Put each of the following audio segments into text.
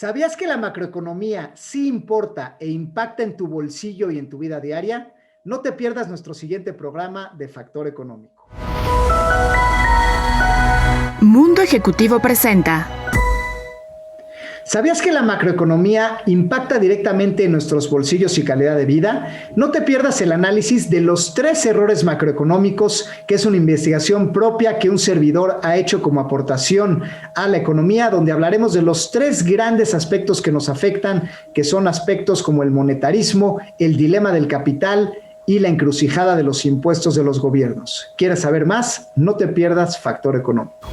¿Sabías que la macroeconomía sí importa e impacta en tu bolsillo y en tu vida diaria? No te pierdas nuestro siguiente programa de Factor Económico. Mundo Ejecutivo presenta. ¿Sabías que la macroeconomía impacta directamente en nuestros bolsillos y calidad de vida? No te pierdas el análisis de los 3 errores macroeconómicos, que es una investigación propia que un servidor ha hecho como aportación a la economía, donde hablaremos de los 3 grandes aspectos que nos afectan, que son aspectos como el monetarismo, el dilema del capital y la encrucijada de los impuestos de los gobiernos. ¿Quieres saber más? No te pierdas Factor Económico.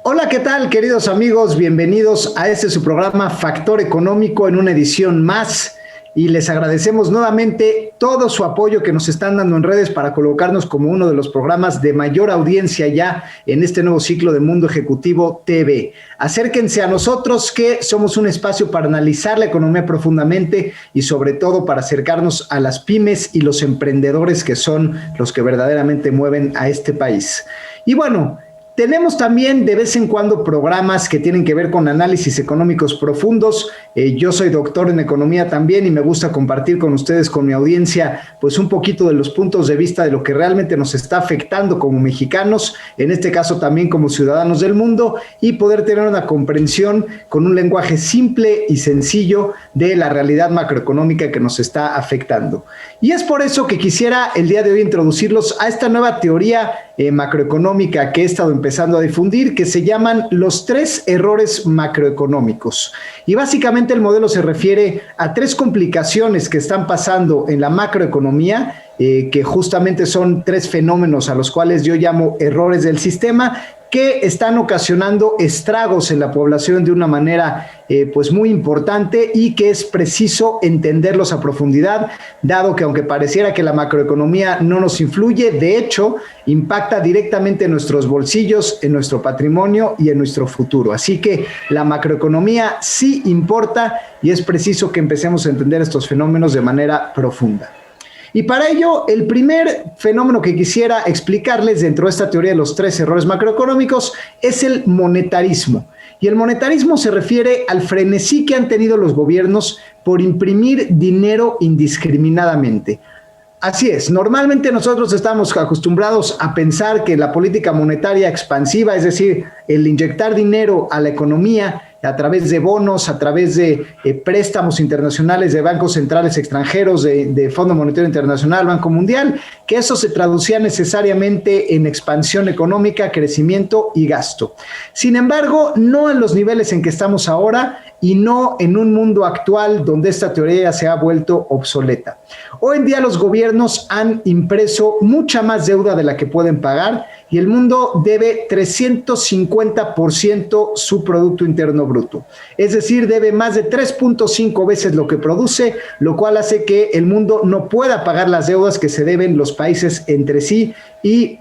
Hola, ¿qué tal, queridos amigos? Bienvenidos a este su programa Factor Económico en una edición más, y les agradecemos nuevamente todo su apoyo que nos están dando en redes para colocarnos como uno de los programas de mayor audiencia ya en este nuevo ciclo de Mundo Ejecutivo TV. Acérquense a nosotros, que somos un espacio para analizar la economía profundamente y sobre todo para acercarnos a las pymes y los emprendedores, que son los que verdaderamente mueven a este país. Y bueno, tenemos también de vez en cuando programas que tienen que ver con análisis económicos profundos. Yo soy doctor en economía también y me gusta compartir con ustedes, con mi audiencia, pues un poquito de los puntos de vista de lo que realmente nos está afectando como mexicanos, en este caso también como ciudadanos del mundo, y poder tener una comprensión con un lenguaje simple y sencillo de la realidad macroeconómica que nos está afectando. Y es por eso que quisiera el día de hoy introducirlos a esta nueva teoría macroeconómica que he estado empezando a difundir, que se llaman los 3 errores macroeconómicos. Y básicamente el modelo se refiere a 3 complicaciones que están pasando en la macroeconomía, que justamente son 3 fenómenos a los cuales yo llamo errores del sistema, que están ocasionando estragos en la población de una manera pues muy importante, y que es preciso entenderlos a profundidad, dado que aunque pareciera que la macroeconomía no nos influye, de hecho impacta directamente en nuestros bolsillos, en nuestro patrimonio y en nuestro futuro. Así que la macroeconomía sí importa y es preciso que empecemos a entender estos fenómenos de manera profunda. Y para ello, el primer fenómeno que quisiera explicarles dentro de esta teoría de los 3 errores macroeconómicos es el monetarismo. Y el monetarismo se refiere al frenesí que han tenido los gobiernos por imprimir dinero indiscriminadamente. Así es, normalmente nosotros estamos acostumbrados a pensar que la política monetaria expansiva, es decir, el inyectar dinero a la economía a través de bonos, a través de préstamos internacionales de bancos centrales extranjeros, de Fondo Monetario Internacional, Banco Mundial, que eso se traducía necesariamente en expansión económica, crecimiento y gasto. Sin embargo, no en los niveles en que estamos ahora, y no en un mundo actual donde esta teoría se ha vuelto obsoleta. Hoy en día los gobiernos han impreso mucha más deuda de la que pueden pagar, y el mundo debe 350% su Producto Interno Bruto. Es decir, debe más de 3.5 veces lo que produce, lo cual hace que el mundo no pueda pagar las deudas que se deben los países entre sí y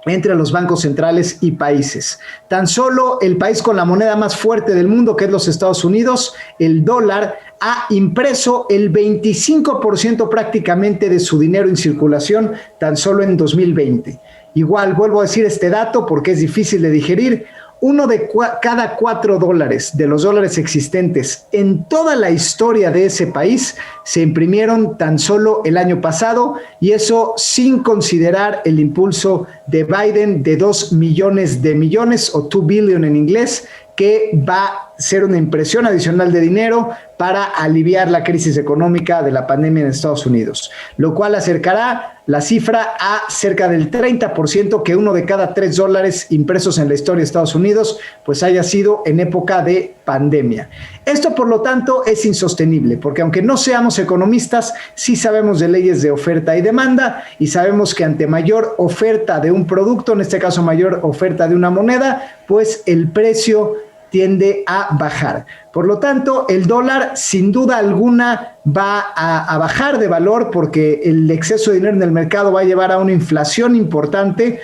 entre los bancos centrales y países. Tan solo el país con la moneda más fuerte del mundo, que es los Estados Unidos, el dólar, ha impreso el 25% prácticamente de su dinero en circulación tan solo en 2020. Igual, vuelvo a decir este dato porque es difícil de digerir. Uno de cada 4 dólares de los dólares existentes en toda la historia de ese país se imprimieron tan solo el año pasado, y eso sin considerar el impulso de Biden de 2 millones de millones, o 2 billion en inglés, que va a ser una impresión adicional de dinero para aliviar la crisis económica de la pandemia en Estados Unidos, lo cual acercará la cifra a cerca del 30%, que uno de cada 3 dólares impresos en la historia de Estados Unidos pues haya sido en época de pandemia. Esto, por lo tanto, es insostenible, porque aunque no seamos economistas, sí sabemos de leyes de oferta y demanda, y sabemos que ante mayor oferta de un producto, en este caso mayor oferta de una moneda, pues el precio tiende a bajar. Por lo tanto, el dólar sin duda alguna va a bajar de valor, porque el exceso de dinero en el mercado va a llevar a una inflación importante,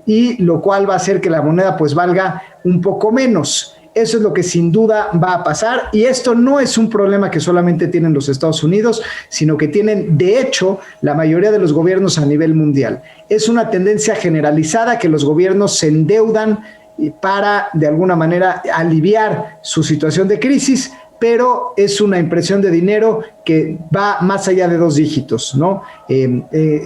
y lo cual va a hacer que la moneda pues valga un poco menos. Eso es lo que sin duda va a pasar, y esto no es un problema que solamente tienen los Estados Unidos, sino que tienen, de hecho, la mayoría de los gobiernos a nivel mundial. Es una tendencia generalizada que los gobiernos se endeudan para, de alguna manera, aliviar su situación de crisis, pero es una impresión de dinero que va más allá de 2 dígitos, ¿no?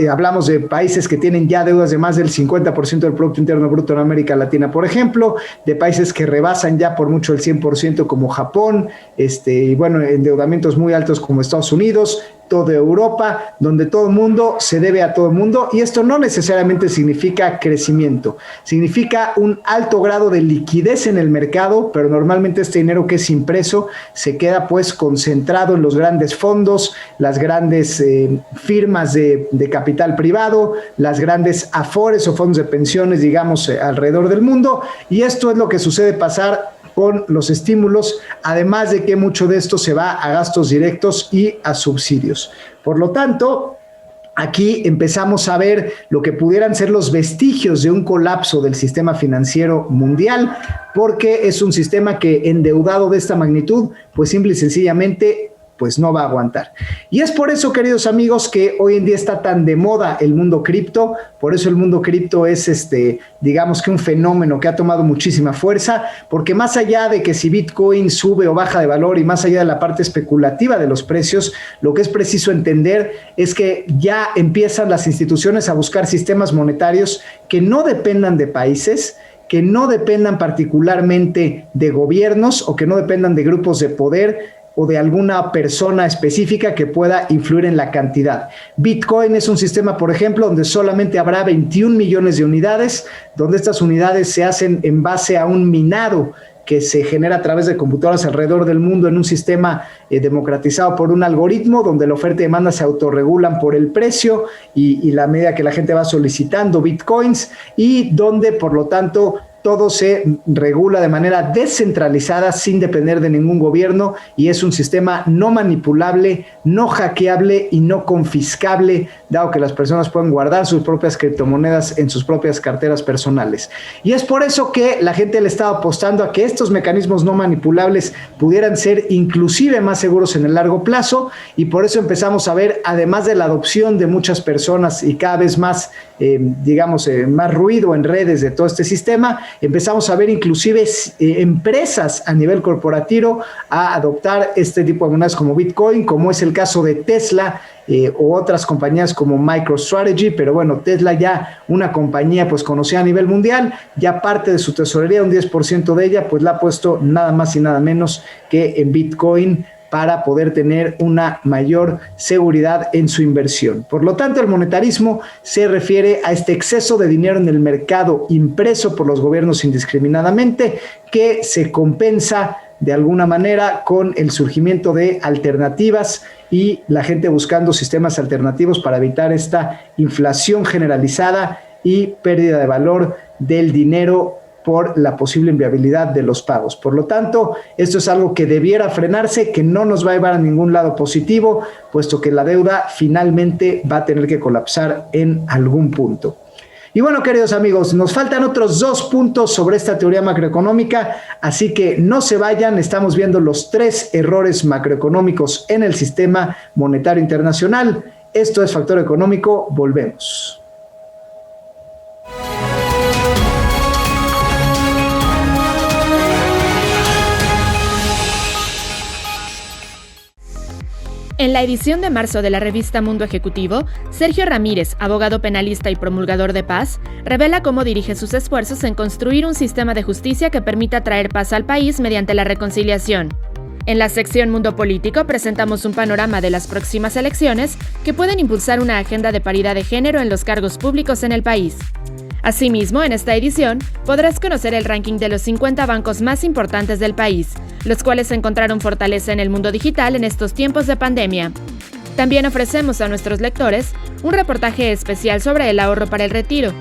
Hablamos de países que tienen ya deudas de más del 50% del Producto Interno Bruto en América Latina, por ejemplo, de países que rebasan ya por mucho el 100% como Japón, y bueno, endeudamientos muy altos como Estados Unidos, toda Europa, donde todo el mundo se debe a todo el mundo, y esto no necesariamente significa crecimiento, significa un alto grado de liquidez en el mercado, pero normalmente este dinero que es impreso se queda pues concentrado en los grandes fondos, las grandes firmas de capital privado, las grandes afores o fondos de pensiones, digamos, alrededor del mundo, y esto es lo que sucede pasar con los estímulos, además de que mucho de esto se va a gastos directos y a subsidios. Por lo tanto, aquí empezamos a ver lo que pudieran ser los vestigios de un colapso del sistema financiero mundial, porque es un sistema que, endeudado de esta magnitud, pues simple y sencillamente pues no va a aguantar. Y es por eso, queridos amigos, que hoy en día está tan de moda el mundo cripto. Por eso el mundo cripto es, digamos que un fenómeno que ha tomado muchísima fuerza, porque más allá de que si Bitcoin sube o baja de valor y más allá de la parte especulativa de los precios, lo que es preciso entender es que ya empiezan las instituciones a buscar sistemas monetarios que no dependan de países, que no dependan particularmente de gobiernos o que no dependan de grupos de poder o de alguna persona específica que pueda influir en la cantidad. Bitcoin es un sistema, por ejemplo, donde solamente habrá 21 millones de unidades, donde estas unidades se hacen en base a un minado que se genera a través de computadoras alrededor del mundo en un sistema democratizado por un algoritmo donde la oferta y demanda se autorregulan por el precio y la medida que la gente va solicitando bitcoins, y donde, por lo tanto, todo se regula de manera descentralizada sin depender de ningún gobierno, y es un sistema no manipulable, no hackeable y no confiscable, dado que las personas pueden guardar sus propias criptomonedas en sus propias carteras personales. Y es por eso que la gente le estaba apostando a que estos mecanismos no manipulables pudieran ser inclusive más seguros en el largo plazo, y por eso empezamos a ver, además de la adopción de muchas personas y cada vez más, más ruido en redes de todo este sistema, empezamos a ver inclusive empresas a nivel corporativo a adoptar este tipo de monedas como Bitcoin, como es el caso de Tesla o otras compañías como MicroStrategy, pero bueno, Tesla ya una compañía pues conocida a nivel mundial, ya parte de su tesorería, un 10% de ella, pues la ha puesto nada más y nada menos que en Bitcoin, para poder tener una mayor seguridad en su inversión. Por lo tanto, el monetarismo se refiere a este exceso de dinero en el mercado impreso por los gobiernos indiscriminadamente, que se compensa de alguna manera con el surgimiento de alternativas y la gente buscando sistemas alternativos para evitar esta inflación generalizada y pérdida de valor del dinero por la posible inviabilidad de los pagos. Por lo tanto, esto es algo que debiera frenarse, que no nos va a llevar a ningún lado positivo, puesto que la deuda finalmente va a tener que colapsar en algún punto. Y bueno, queridos amigos, nos faltan otros 2 puntos sobre esta teoría macroeconómica, así que no se vayan. Estamos viendo los 3 errores macroeconómicos en el sistema monetario internacional. Esto es Factor Económico, volvemos. En la edición de marzo de la revista Mundo Ejecutivo, Sergio Ramírez, abogado penalista y promulgador de paz, revela cómo dirige sus esfuerzos en construir un sistema de justicia que permita traer paz al país mediante la reconciliación. En la sección Mundo Político presentamos un panorama de las próximas elecciones que pueden impulsar una agenda de paridad de género en los cargos públicos en el país. Asimismo, en esta edición, podrás conocer el ranking de los 50 bancos más importantes del país, los cuales encontraron fortaleza en el mundo digital en estos tiempos de pandemia. También ofrecemos a nuestros lectores un reportaje especial sobre el ahorro para el retiro,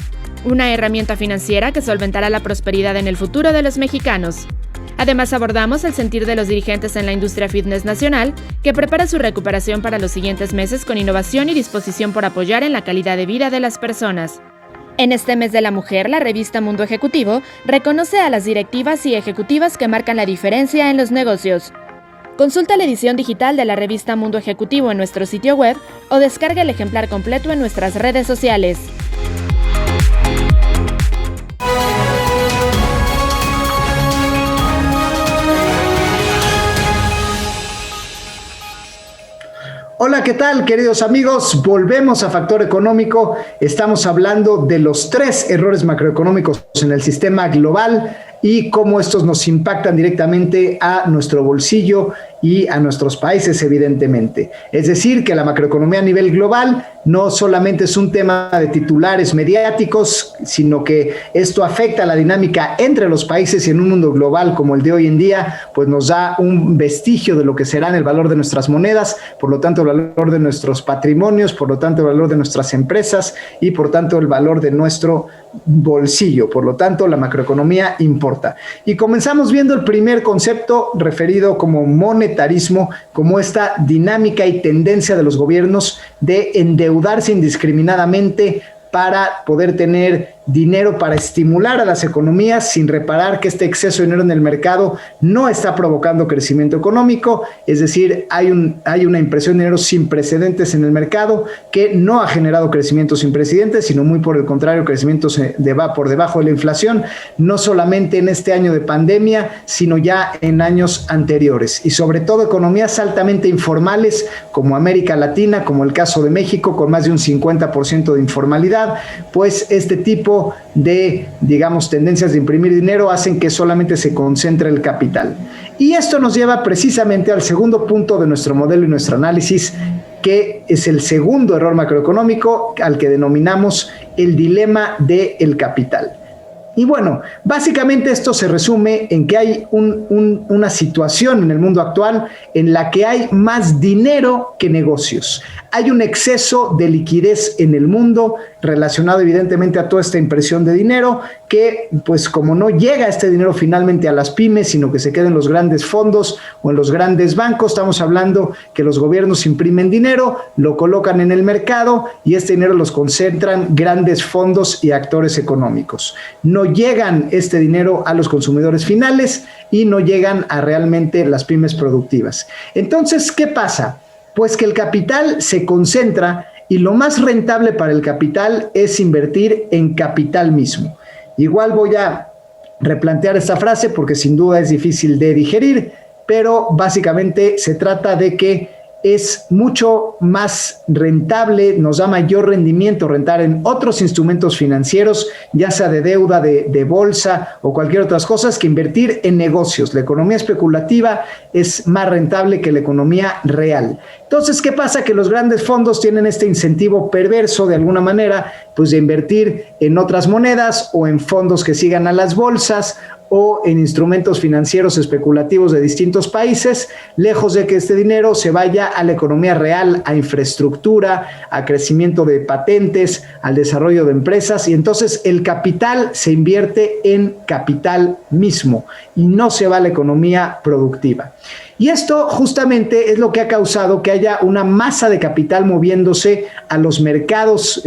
una herramienta financiera que solventará la prosperidad en el futuro de los mexicanos. Además, abordamos el sentir de los dirigentes en la industria fitness nacional, que prepara su recuperación para los siguientes meses con innovación y disposición por apoyar en la calidad de vida de las personas. En este mes de la mujer, la revista Mundo Ejecutivo reconoce a las directivas y ejecutivas que marcan la diferencia en los negocios. Consulta la edición digital de la revista Mundo Ejecutivo en nuestro sitio web o descarga el ejemplar completo en nuestras redes sociales. Hola, ¿qué tal, queridos amigos? Volvemos a Factor Económico. Estamos hablando de los 3 errores macroeconómicos en el sistema global y cómo estos nos impactan directamente a nuestro bolsillo y a nuestros países, evidentemente. Es decir, que la macroeconomía a nivel global no solamente es un tema de titulares mediáticos, sino que esto afecta a la dinámica entre los países y en un mundo global como el de hoy en día, pues nos da un vestigio de lo que será el valor de nuestras monedas, por lo tanto el valor de nuestros patrimonios, por lo tanto el valor de nuestras empresas y por tanto el valor de nuestro bolsillo. Por lo tanto, la macroeconomía importa. Y comenzamos viendo el primer concepto referido como monetarismo, como esta dinámica y tendencia de los gobiernos de endeudarse indiscriminadamente para poder tener dinero para estimular a las economías sin reparar que este exceso de dinero en el mercado no está provocando crecimiento económico, es decir, hay una impresión de dinero sin precedentes en el mercado que no ha generado crecimiento sin precedentes, sino muy por el contrario, crecimiento por debajo de la inflación, no solamente en este año de pandemia, sino ya en años anteriores, y sobre todo economías altamente informales como América Latina, como el caso de México, con más de un 50% de informalidad, pues este tipo de, digamos, tendencias de imprimir dinero hacen que solamente se concentre el capital. Y esto nos lleva precisamente al segundo punto de nuestro modelo y nuestro análisis, que es el segundo error macroeconómico, al que denominamos el dilema del capital. Y bueno, básicamente esto se resume en que hay una situación en el mundo actual en la que hay más dinero que negocios. Hay un exceso de liquidez en el mundo relacionado evidentemente a toda esta impresión de dinero que, pues como no llega este dinero finalmente a las pymes, sino que se queda en los grandes fondos o en los grandes bancos, estamos hablando que los gobiernos imprimen dinero, lo colocan en el mercado y este dinero los concentran grandes fondos y actores económicos. No llegan este dinero a los consumidores finales y no llegan a realmente las pymes productivas. Entonces, ¿qué pasa? Pues que el capital se concentra y lo más rentable para el capital es invertir en capital mismo. Igual voy a replantear esta frase porque sin duda es difícil de digerir, pero básicamente se trata de que es mucho más rentable, nos da mayor rendimiento rentar en otros instrumentos financieros, ya sea de deuda, de bolsa o cualquier otras cosas, que invertir en negocios. La economía especulativa es más rentable que la economía real. Entonces, ¿qué pasa? Que los grandes fondos tienen este incentivo perverso de alguna manera, pues de invertir en otras monedas o en fondos que sigan a las bolsas o en instrumentos financieros especulativos de distintos países, lejos de que este dinero se vaya a la economía real, a infraestructura, a crecimiento de patentes, al desarrollo de empresas, y entonces el capital se invierte en capital mismo y no se va a la economía productiva. Y esto justamente es lo que ha causado que haya una masa de capital moviéndose a los mercados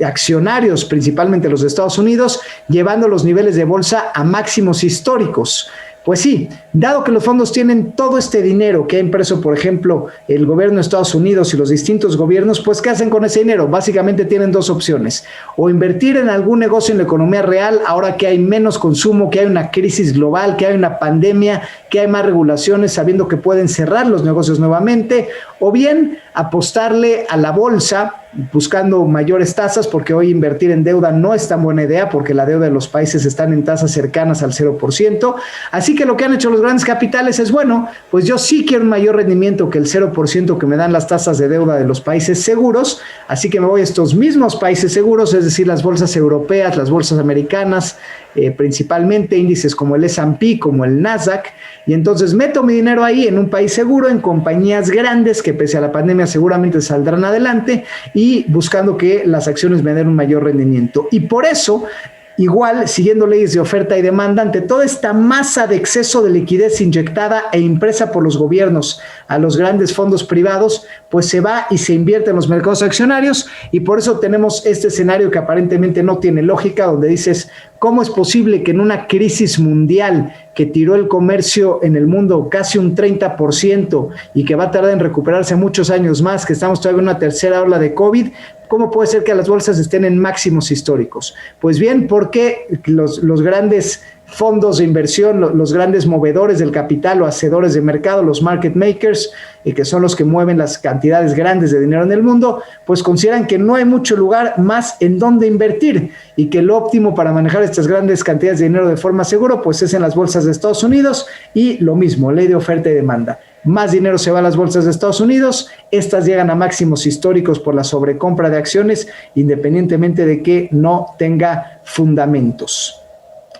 accionarios, principalmente los de Estados Unidos, llevando los niveles de bolsa a máximos históricos. Pues sí, dado que los fondos tienen todo este dinero que ha impreso, por ejemplo, el gobierno de Estados Unidos y los distintos gobiernos, pues ¿qué hacen con ese dinero? Básicamente tienen dos opciones: o invertir en algún negocio en la economía real, ahora que hay menos consumo, que hay una crisis global, que hay una pandemia, que hay más regulaciones, sabiendo que pueden cerrar los negocios nuevamente, o bien apostarle a la bolsa, buscando mayores tasas, porque hoy invertir en deuda no es tan buena idea, porque la deuda de los países están en tasas cercanas al 0%. Así que lo que han hecho los grandes capitales es, bueno, pues yo sí quiero un mayor rendimiento que el 0% que me dan las tasas de deuda de los países seguros, así que me voy a estos mismos países seguros, es decir, las bolsas europeas, las bolsas americanas, principalmente índices como el S&P, como el Nasdaq, y entonces meto mi dinero ahí en un país seguro, en compañías grandes que pese a la pandemia seguramente saldrán adelante, y buscando que las acciones me den un mayor rendimiento. Y por eso igual, siguiendo leyes de oferta y demanda, ante toda esta masa de exceso de liquidez inyectada e impresa por los gobiernos a los grandes fondos privados, pues se va y se invierte en los mercados accionarios, y por eso tenemos este escenario que aparentemente no tiene lógica, donde dices, ¿cómo es posible que en una crisis mundial que tiró el comercio en el mundo casi un 30% y que va a tardar en recuperarse muchos años más, que estamos todavía en una tercera ola de COVID, cómo puede ser que las bolsas estén en máximos históricos? Pues bien, porque los grandes fondos de inversión, los grandes movedores del capital o hacedores de mercado, los market makers, que son los que mueven las cantidades grandes de dinero en el mundo, pues consideran que no hay mucho lugar más en donde invertir y que lo óptimo para manejar estas grandes cantidades de dinero de forma segura, pues es en las bolsas de Estados Unidos, y lo mismo, ley de oferta y demanda. Más dinero se va a las bolsas de Estados Unidos, estas llegan a máximos históricos por la sobrecompra de acciones, independientemente de que no tenga fundamentos.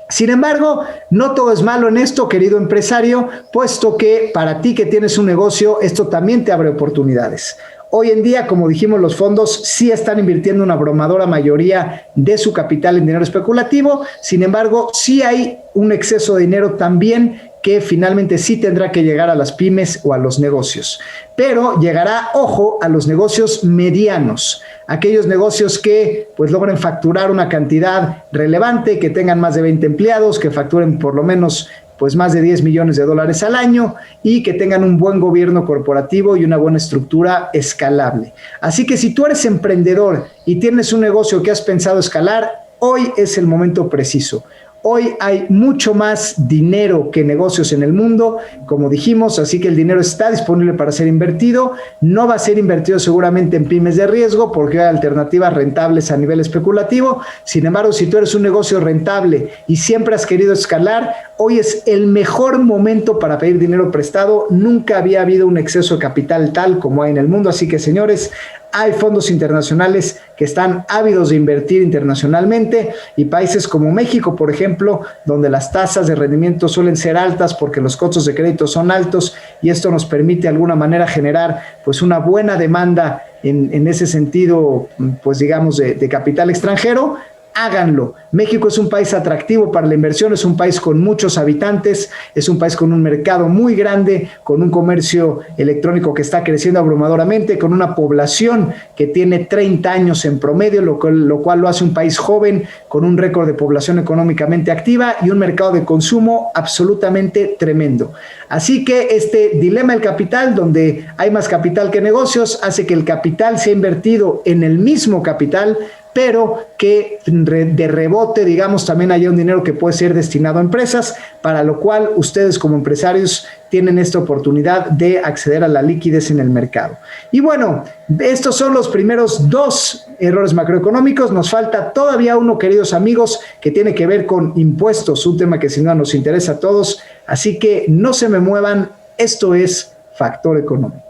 Sin embargo, no todo es malo en esto, querido empresario, puesto que para ti que tienes un negocio, esto también te abre oportunidades. Hoy en día, como dijimos, los fondos sí están invirtiendo una abrumadora mayoría de su capital en dinero especulativo. Sin embargo, sí hay un exceso de dinero también que finalmente sí tendrá que llegar a las pymes o a los negocios. Pero llegará, ojo, a los negocios medianos, aquellos negocios que pues logren facturar una cantidad relevante, que tengan más de 20 empleados, que facturen por lo menos pues más de 10 millones de dólares al año y que tengan un buen gobierno corporativo y una buena estructura escalable. Así que si tú eres emprendedor y tienes un negocio que has pensado escalar, hoy es el momento preciso. Hoy hay mucho más dinero que negocios en el mundo, como dijimos, así que el dinero está disponible para ser invertido. No va a ser invertido seguramente en pymes de riesgo porque hay alternativas rentables a nivel especulativo. Sin embargo, si tú eres un negocio rentable y siempre has querido escalar, hoy es el mejor momento para pedir dinero prestado. Nunca había habido un exceso de capital tal como hay en el mundo. Así que, señores, hay fondos internacionales que están ávidos de invertir internacionalmente, y países como México, por ejemplo, donde las tasas de rendimiento suelen ser altas porque los costos de crédito son altos, y esto nos permite de alguna manera generar pues una buena demanda en ese sentido, pues digamos de capital extranjero. Háganlo. México es un país atractivo para la inversión, es un país con muchos habitantes, es un país con un mercado muy grande, con un comercio electrónico que está creciendo abrumadoramente, con una población que tiene 30 años en promedio, lo cual lo hace un país joven, con un récord de población económicamente activa y un mercado de consumo absolutamente tremendo. Así que este dilema del capital, donde hay más capital que negocios, hace que el capital sea invertido en el mismo capital, pero que de rebote, digamos, también haya un dinero que puede ser destinado a empresas, para lo cual ustedes como empresarios tienen esta oportunidad de acceder a la liquidez en el mercado. Y bueno, estos son los primeros 2 errores macroeconómicos. Nos falta todavía uno, queridos amigos, que tiene que ver con impuestos, un tema que sin duda nos interesa a todos. Así que no se me muevan, esto es Factor Económico.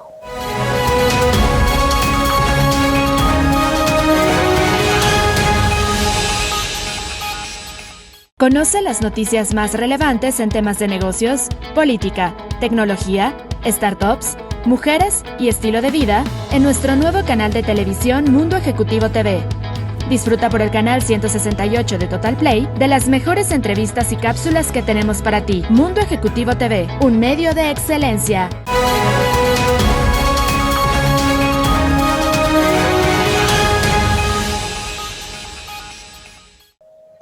Conoce las noticias más relevantes en temas de negocios, política, tecnología, startups, mujeres y estilo de vida en nuestro nuevo canal de televisión Mundo Ejecutivo TV. Disfruta por el canal 168 de Total Play de las mejores entrevistas y cápsulas que tenemos para ti. Mundo Ejecutivo TV, un medio de excelencia.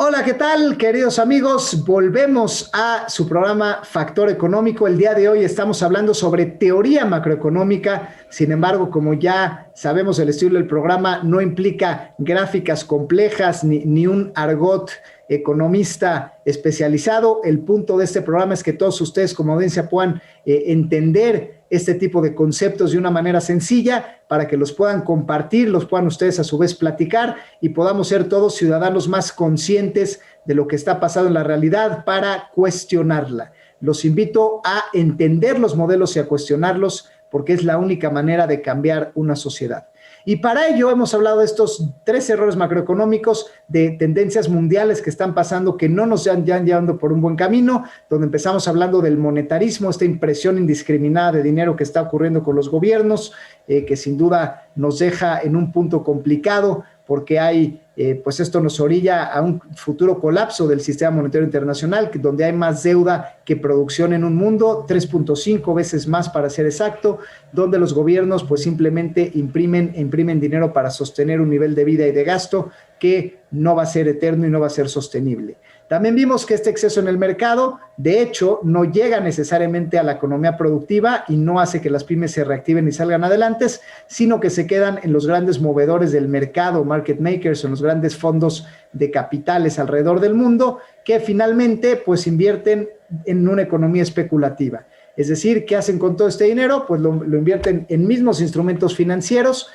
Hola, ¿qué tal, queridos amigos? Volvemos a su programa Factor Económico. El día de hoy estamos hablando sobre teoría macroeconómica. Sin embargo, como ya sabemos, el estilo del programa no implica gráficas complejas ni un argot economista especializado. El punto de este programa es que todos ustedes como audiencia puedan entender este tipo de conceptos de una manera sencilla para que los puedan compartir, los puedan ustedes a su vez platicar y podamos ser todos ciudadanos más conscientes de lo que está pasando en la realidad para cuestionarla. Los invito a entender los modelos y a cuestionarlos porque es la única manera de cambiar una sociedad. Y para ello hemos hablado de estos 3 errores macroeconómicos, de tendencias mundiales que están pasando, que no nos están llevando por un buen camino, donde empezamos hablando del monetarismo, esta impresión indiscriminada de dinero que está ocurriendo con los gobiernos, que sin duda nos deja en un punto complicado, porque hay, pues esto nos orilla a un futuro colapso del sistema monetario internacional, donde hay más deuda que producción en un mundo, 3.5 veces más para ser exacto, donde los gobiernos pues simplemente imprimen dinero para sostener un nivel de vida y de gasto que no va a ser eterno y no va a ser sostenible. También vimos que este exceso en el mercado, de hecho, no llega necesariamente a la economía productiva y no hace que las pymes se reactiven y salgan adelante, sino que se quedan en los grandes movedores del mercado, market makers, en los grandes fondos de capitales alrededor del mundo, que finalmente pues invierten en una economía especulativa. Es decir, ¿qué hacen con todo este dinero? Pues lo invierten en mismos instrumentos financieros,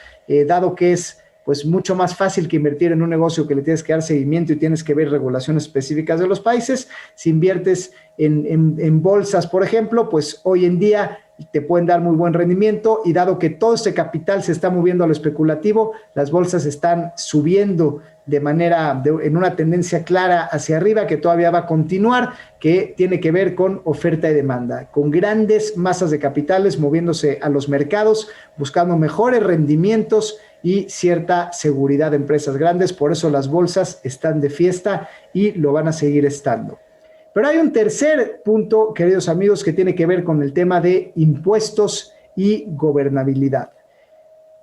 dado que es pues mucho más fácil que invertir en un negocio que le tienes que dar seguimiento y tienes que ver regulaciones específicas de los países. Si inviertes en bolsas, por ejemplo, pues hoy en día te pueden dar muy buen rendimiento, y dado que todo este capital se está moviendo a lo especulativo, las bolsas están subiendo en una tendencia clara hacia arriba, que todavía va a continuar, que tiene que ver con oferta y demanda, con grandes masas de capitales moviéndose a los mercados, buscando mejores rendimientos y cierta seguridad de empresas grandes. Por eso las bolsas están de fiesta y lo van a seguir estando. Pero hay un tercer punto, queridos amigos, que tiene que ver con el tema de impuestos y gobernabilidad.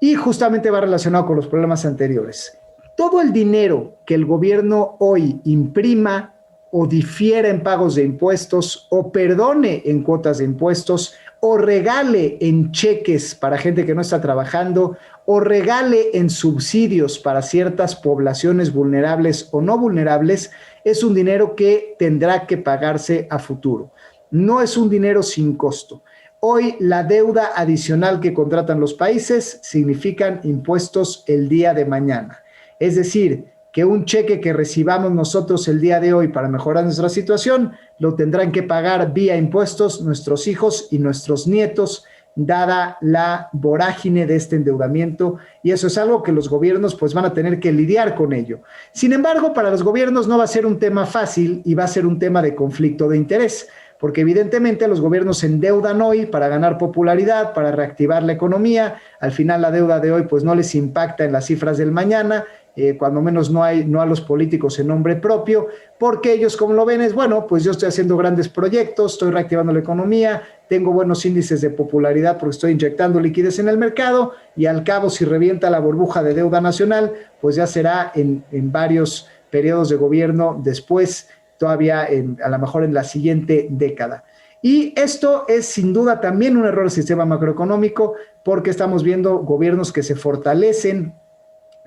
Y justamente va relacionado con los problemas anteriores. Todo el dinero que el gobierno hoy imprima o difiera en pagos de impuestos, o perdone en cuotas de impuestos, o regale en cheques para gente que no está trabajando, o regale en subsidios para ciertas poblaciones vulnerables o no vulnerables, es un dinero que tendrá que pagarse a futuro. No es un dinero sin costo. Hoy la deuda adicional que contratan los países significan impuestos el día de mañana. Es decir, que un cheque que recibamos nosotros el día de hoy para mejorar nuestra situación, lo tendrán que pagar vía impuestos nuestros hijos y nuestros nietos, dada la vorágine de este endeudamiento, y eso es algo que los gobiernos pues van a tener que lidiar con ello. Sin embargo, para los gobiernos no va a ser un tema fácil y va a ser un tema de conflicto de interés, porque evidentemente los gobiernos se endeudan hoy para ganar popularidad, para reactivar la economía. Al final la deuda de hoy pues no les impacta en las cifras del mañana, cuando menos no a los políticos en nombre propio, porque ellos como lo ven es, bueno, pues yo estoy haciendo grandes proyectos, estoy reactivando la economía, tengo buenos índices de popularidad porque estoy inyectando liquidez en el mercado, y al cabo si revienta la burbuja de deuda nacional, pues ya será en varios periodos de gobierno después, todavía a lo mejor en la siguiente década. Y esto es sin duda también un error del sistema macroeconómico, porque estamos viendo gobiernos que se fortalecen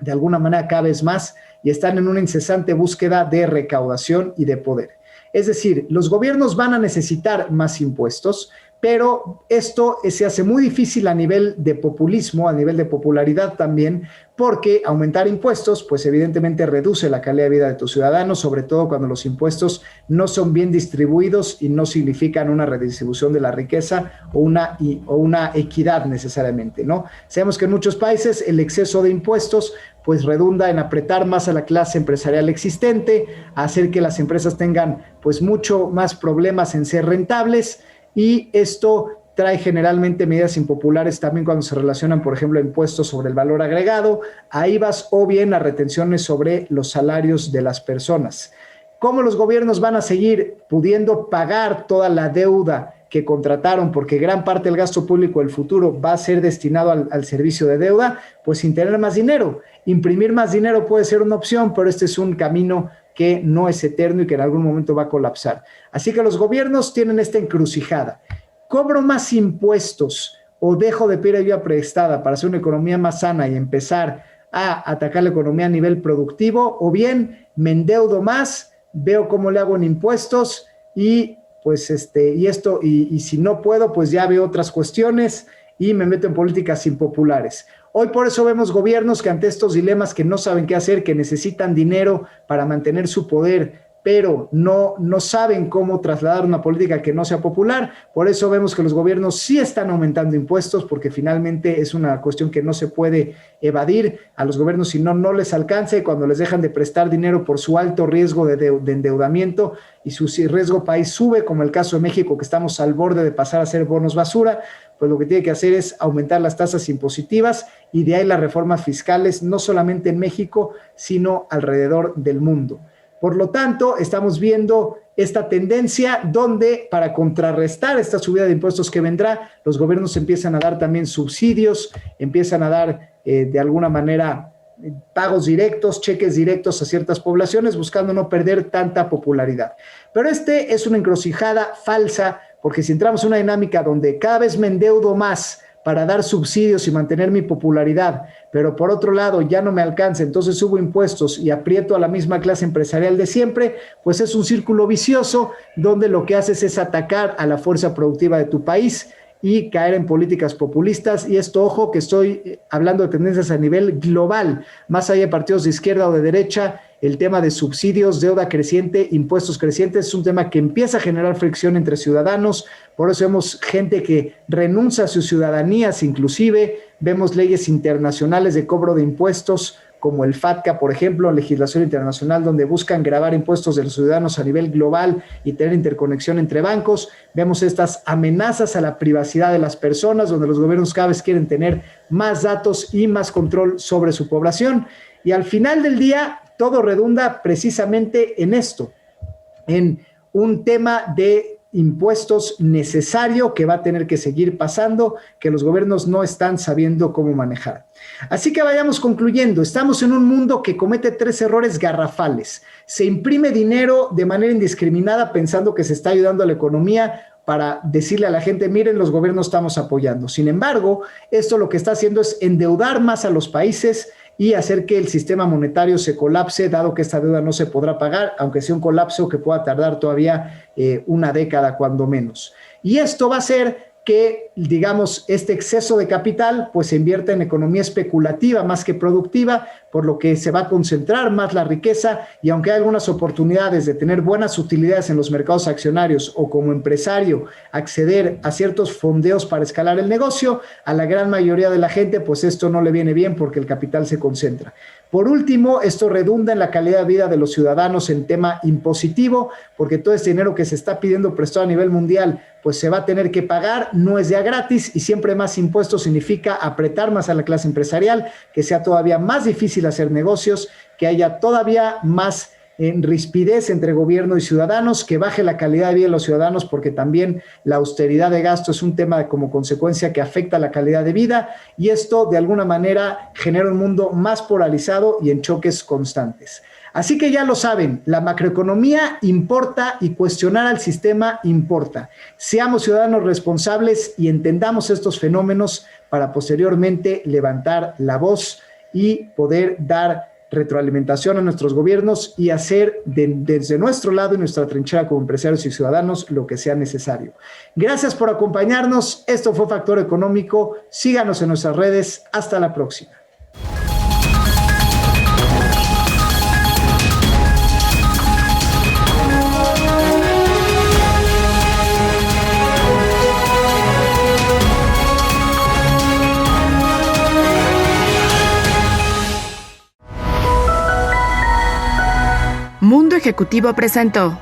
de alguna manera cada vez más y están en una incesante búsqueda de recaudación y de poder. Es decir, los gobiernos van a necesitar más impuestos, pero esto se hace muy difícil a nivel de populismo, a nivel de popularidad también, porque aumentar impuestos, pues evidentemente reduce la calidad de vida de tus ciudadanos, sobre todo cuando los impuestos no son bien distribuidos y no significan una redistribución de la riqueza o una equidad necesariamente, ¿no? Sabemos que en muchos países el exceso de impuestos pues redunda en apretar más a la clase empresarial existente, hacer que las empresas tengan pues mucho más problemas en ser rentables, y esto trae generalmente medidas impopulares también cuando se relacionan, por ejemplo, impuestos sobre el valor agregado, a IVAs o bien a retenciones sobre los salarios de las personas. ¿Cómo los gobiernos van a seguir pudiendo pagar toda la deuda que contrataron? Porque gran parte del gasto público del futuro va a ser destinado al servicio de deuda, pues sin tener más dinero. Imprimir más dinero puede ser una opción, pero este es un camino que no es eterno y que en algún momento va a colapsar. Así que los gobiernos tienen esta encrucijada. ¿Cobro más impuestos o dejo de pedir ayuda prestada para hacer una economía más sana y empezar a atacar la economía a nivel productivo? O bien me endeudo más, veo cómo le hago en impuestos y pues y si no puedo, pues ya veo otras cuestiones y me meto en políticas impopulares. Hoy por eso vemos gobiernos que ante estos dilemas que no saben qué hacer, que necesitan dinero para mantener su poder pero no saben cómo trasladar una política que no sea popular. Por eso vemos que los gobiernos sí están aumentando impuestos, porque finalmente es una cuestión que no se puede evadir. A los gobiernos, si no les alcanza, y cuando les dejan de prestar dinero por su alto riesgo de endeudamiento y su riesgo país sube, como el caso de México, que estamos al borde de pasar a ser bonos basura, pues lo que tiene que hacer es aumentar las tasas impositivas, y de ahí las reformas fiscales, no solamente en México, sino alrededor del mundo. Por lo tanto, estamos viendo esta tendencia donde, para contrarrestar esta subida de impuestos que vendrá, los gobiernos empiezan a dar también subsidios, empiezan a dar de alguna manera pagos directos, cheques directos a ciertas poblaciones, buscando no perder tanta popularidad. Pero es una encrucijada falsa, porque si entramos en una dinámica donde cada vez me endeudo más para dar subsidios y mantener mi popularidad, pero por otro lado ya no me alcanza, entonces subo impuestos y aprieto a la misma clase empresarial de siempre, pues es un círculo vicioso donde lo que haces es atacar a la fuerza productiva de tu país y caer en políticas populistas. Y esto, ojo, que estoy hablando de tendencias a nivel global, más allá de partidos de izquierda o de derecha. El tema de subsidios, deuda creciente, impuestos crecientes es un tema que empieza a generar fricción entre ciudadanos. Por eso vemos gente que renuncia a sus ciudadanías, inclusive vemos leyes internacionales de cobro de impuestos, como el FATCA, por ejemplo, legislación internacional, donde buscan gravar impuestos de los ciudadanos a nivel global y tener interconexión entre bancos. Vemos estas amenazas a la privacidad de las personas, donde los gobiernos cada vez quieren tener más datos y más control sobre su población. Y al final del día, todo redunda precisamente en esto, en un tema de impuestos necesario que va a tener que seguir pasando, que los gobiernos no están sabiendo cómo manejar. Así que vayamos concluyendo. Estamos en un mundo que comete 3 errores garrafales. Se imprime dinero de manera indiscriminada pensando que se está ayudando a la economía, para decirle a la gente, miren, los gobiernos estamos apoyando. Sin embargo, esto lo que está haciendo es endeudar más a los países y hacer que el sistema monetario se colapse, dado que esta deuda no se podrá pagar, aunque sea un colapso que pueda tardar todavía una década, cuando menos. Y esto va a hacer que, digamos, este exceso de capital pues se invierta en economía especulativa más que productiva, por lo que se va a concentrar más la riqueza, y aunque hay algunas oportunidades de tener buenas utilidades en los mercados accionarios o como empresario acceder a ciertos fondeos para escalar el negocio, a la gran mayoría de la gente pues esto no le viene bien, porque el capital se concentra. Por último, esto redunda en la calidad de vida de los ciudadanos en tema impositivo, porque todo este dinero que se está pidiendo prestado a nivel mundial pues se va a tener que pagar, no es ya gratis, y siempre más impuestos significa apretar más a la clase empresarial, que sea todavía más difícil hacer negocios, que haya todavía más rispidez entre gobierno y ciudadanos, que baje la calidad de vida de los ciudadanos, porque también la austeridad de gasto es un tema como consecuencia que afecta la calidad de vida, y esto de alguna manera genera un mundo más polarizado y en choques constantes. Así que ya lo saben, la macroeconomía importa y cuestionar al sistema importa. Seamos ciudadanos responsables y entendamos estos fenómenos para posteriormente levantar la voz y poder dar retroalimentación a nuestros gobiernos y hacer desde nuestro lado y nuestra trinchera como empresarios y ciudadanos lo que sea necesario. Gracias por acompañarnos. Esto fue Factor Económico. Síganos en nuestras redes. Hasta la próxima. Mundo Ejecutivo presentó